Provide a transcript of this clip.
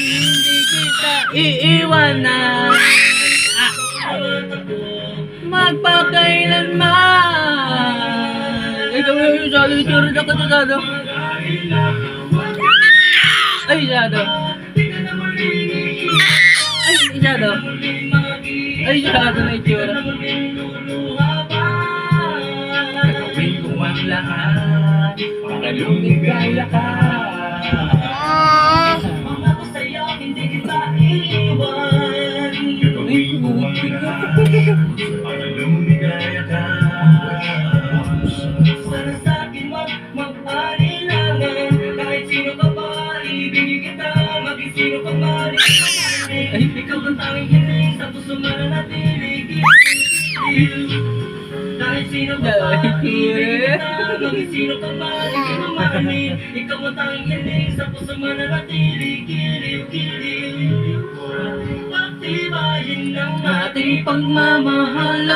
hindi kita iiwanan. Magpakailanman. Ikaw yung sali, churro na katatado. Ay, shadow. Ay, shadow. Ay, shadow na itsura. Gagawin ko ang lahat para lumigaya ka. Ako sa'yo, hindi kita iiwan. Gagawin ko ang lahat para lumigaya ka. Sana sa'kin mag-alilangan. Kahit sino ka pa, ibigin kita. Maging sino ka pa rin. Ikaw ang tanging hiling sa puso mananatili. Kahit sino ka pa, ibigin kita. Maging sino ka pa rin. Ikaw ang tanging hiling sa puso mananatili. Kiliw-kiliw. Pagtibayin ng ating pagmamahala.